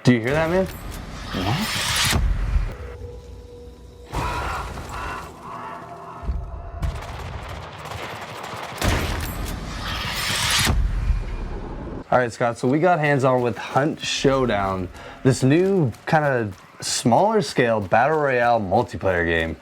Do you hear that, man? What? All right, Scott, so we got hands-on with Hunt Showdown, this new kind of smaller scale Battle Royale multiplayer game.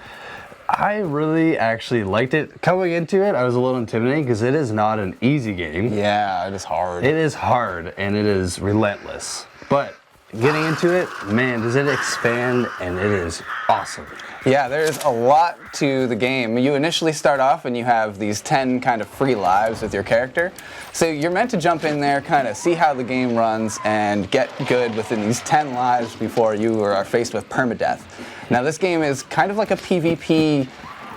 I really actually liked it. Coming into it, I was a little intimidated because it is not an easy game. Yeah, it is hard. It is hard and it is relentless. But getting into it, man, does it expand, and it is awesome. Yeah, there's a lot to the game. You initially start off and you have these 10 kind of free lives with your character. So you're meant to jump in there, kind of see how the game runs, and get good within these 10 lives before you are faced with permadeath. Now this game is kind of like a PvP,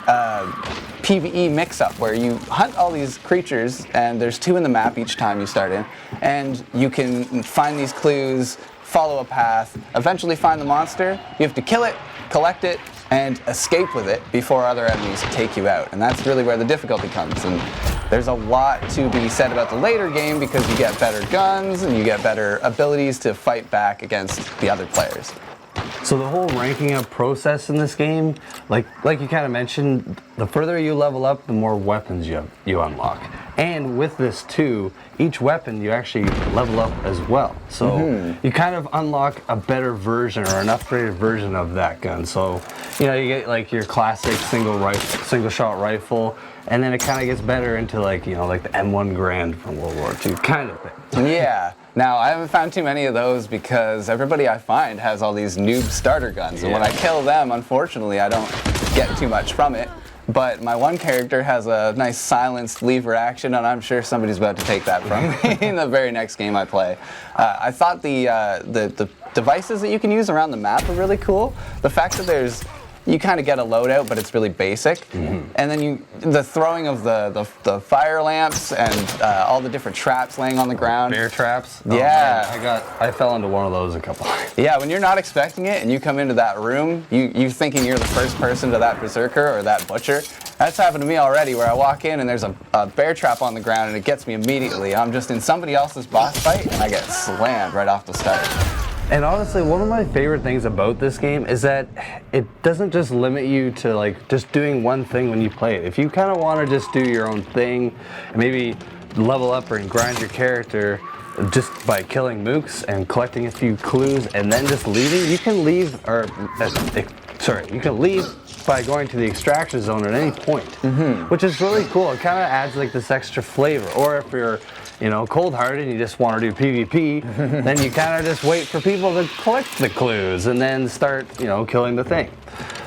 PvE mix-up where you hunt all these creatures, and there's 2 in the map each time you start in, and you can find these clues, follow a path, eventually find the monster. You have to kill it, collect it, and escape with it before other enemies take you out. And that's really where the difficulty comes. And there's a lot to be said about the later game because you get better guns and you get better abilities to fight back against the other players. So the whole ranking up process in this game, like you kind of mentioned, the further you level up, the more weapons you unlock. And with this too, each weapon you actually level up as well. So you kind of unlock a better version or an upgraded version of that gun. So, you know, you get like your classic single shot rifle, and then it kind of gets better into like, you know, like the M1 Garand from World War II kind of thing. Yeah. Now, I haven't found too many of those because everybody I find has all these noob starter guns. And when I kill them, unfortunately, I don't get too much from it. But my one character has a nice silenced lever action, and I'm sure somebody's about to take that from me in the very next game I play. I thought the devices that you can use around the map are really cool. The fact that you kind of get a loadout, but it's really basic. And then the throwing of the fire lamps and all the different traps laying on the ground. Bear traps? Yeah. Oh, man, I fell into one of those a couple times. Yeah, when you're not expecting it and you come into that room, you thinking you're the first person to that berserker or that butcher. That's happened to me already, where I walk in and there's a bear trap on the ground and it gets me immediately. I'm just in somebody else's boss fight and I get slammed right off the start. And honestly, one of my favorite things about this game is that it doesn't just limit you to like just doing one thing when you play it. If you kind of want to just do your own thing, and maybe level up or grind your character just by killing mooks and collecting a few clues and then just leaving, you can leave, you can leave by going to the extraction zone at any point, which is really cool. It kind of adds like this extra flavor. Or if you're, you know, cold-hearted and you just want to do PvP, then you kind of just wait for people to collect the clues and then start, you know, killing the thing.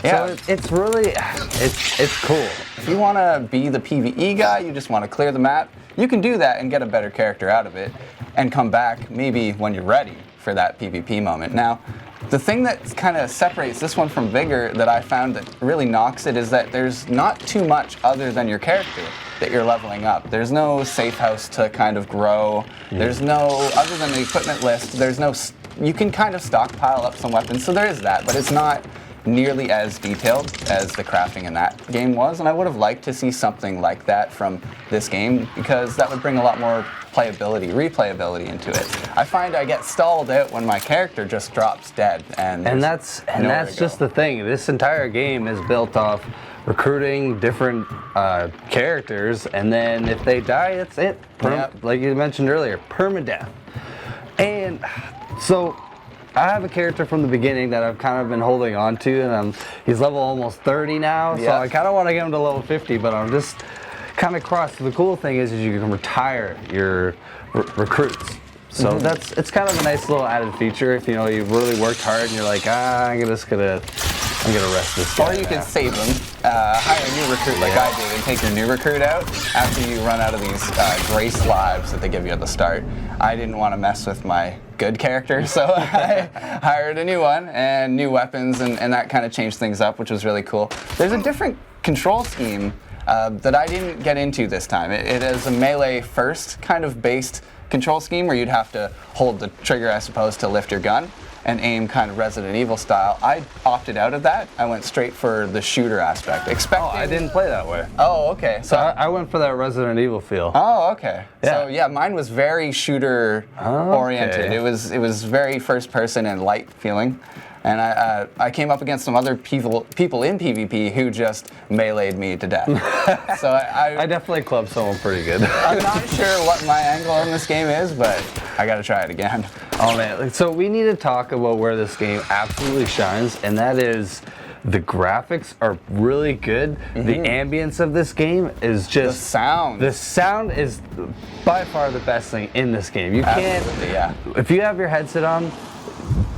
Yeah. So it's really, it's cool. If you want to be the PvE guy, you just want to clear the map, you can do that and get a better character out of it and come back maybe when you're ready for that PvP moment. Now, the thing that kind of separates this one from Vigor that I found that really knocks it is that there's not too much other than your character that you're leveling up. There's no safe house to kind of grow. There's no, other than the equipment list, there's no, you can kind of stockpile up some weapons, so there is that, but it's not nearly as detailed as the crafting in that game was, and I would have liked to see something like that from this game because that would bring a lot more replayability into it. I find I get stalled out when my character just drops dead, and that's just the thing. This entire game is built off recruiting different characters, and then if they die, that's it. Like you mentioned earlier, permadeath. And so I have a character from the beginning that I've kind of been holding on to, and he's level almost 30 now, so I kind of want to get him to level 50, but I'm just kind of crossed. The cool thing is you can retire your recruits. So it's kind of a nice little added feature if, you know, you've really worked hard and you're like, I'm gonna rest this guy. Or you can save them, hire a new recruit like I did, and take your new recruit out after you run out of these grace lives that they give you at the start. I didn't want to mess with my good character, so I hired a new one and new weapons, and that kind of changed things up, which was really cool. There's a different control scheme that I didn't get into this time. It is a melee first kind of based control scheme where you'd have to hold the trigger, I suppose, to lift your gun. and aim kind of Resident Evil style. I opted out of that. I went straight for the shooter aspect. Oh, I didn't play that way. Oh, okay. So I went for that Resident Evil feel. Oh, okay. Yeah. So yeah, mine was very shooter oriented. Okay. It was very first person and light feeling. And I came up against some other people in PvP who just meleeed me to death. So I definitely clubbed someone pretty good. I'm not sure what my angle in this game is, but I gotta try it again. Oh man, so we need to talk about where this game absolutely shines, and that is the graphics are really good. The ambience of this game is just... The sound. The sound is by far the best thing in this game. You Absolutely, can't... yeah. If you have your headset on,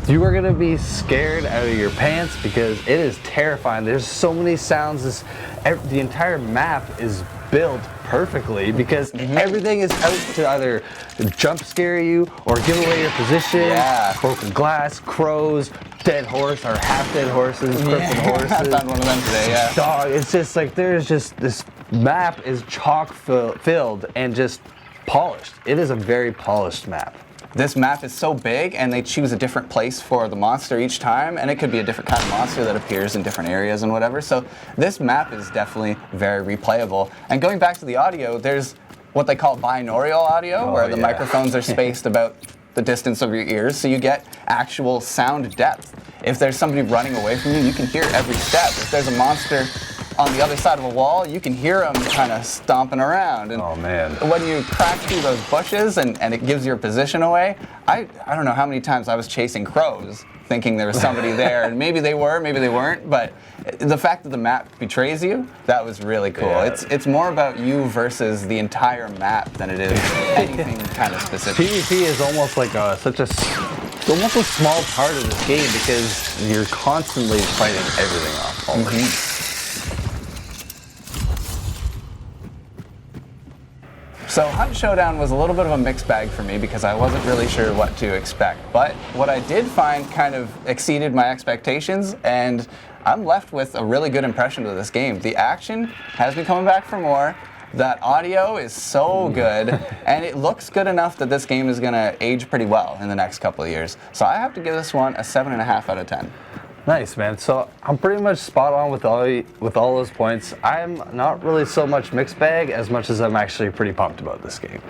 you are gonna be scared out of your pants because it is terrifying. There's so many sounds. The entire map is built perfectly because everything is out to either jump scare you or give away your position. Yeah. Broken glass, crows, dead horse or half dead horses, crippled horses. I found one of them today, yeah. Dog, it's just like this map is chock filled and just polished. It is a very polished map. This map is so big, and they choose a different place for the monster each time, and it could be a different kind of monster that appears in different areas and whatever. So this map is definitely very replayable. And going back to the audio, there's what they call binaural audio, where the microphones are spaced about the distance of your ears, so you get actual sound depth. If there's somebody running away from you, you can hear every step. If there's a monster on the other side of a wall, you can hear them kind of stomping around. And oh man. when you crack through those bushes and it gives your position away, I don't know how many times I was chasing crows thinking there was somebody there, and maybe they were, maybe they weren't, but the fact that the map betrays you, that was really cool. Yeah. It's more about you versus the entire map than it is anything kind of specific. PvP is almost like it's almost a small part of this game because you're constantly fighting everything off already. So Hunt Showdown was a little bit of a mixed bag for me because I wasn't really sure what to expect. But what I did find kind of exceeded my expectations, and I'm left with a really good impression of this game. The action has me coming back for more. That audio is so good, and it looks good enough that this game is going to age pretty well in the next couple of years. So I have to give this one a 7.5 out of 10. Nice, man. So I'm pretty much spot on with all those points. I'm not really so much mixed bag as much as I'm actually pretty pumped about this game.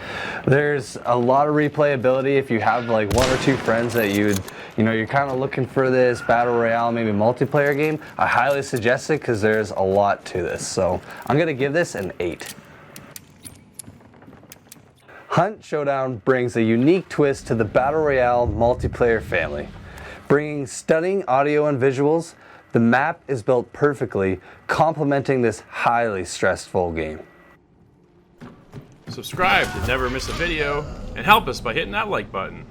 There's a lot of replayability if you have like one or two friends that you're kind of looking for this Battle Royale, maybe multiplayer game. I highly suggest it because there's a lot to this. So I'm gonna give this an 8. Hunt Showdown brings a unique twist to the Battle Royale multiplayer family. Bringing stunning audio and visuals, the map is built perfectly, complementing this highly stressful game. Subscribe to never miss a video, and help us by hitting that like button.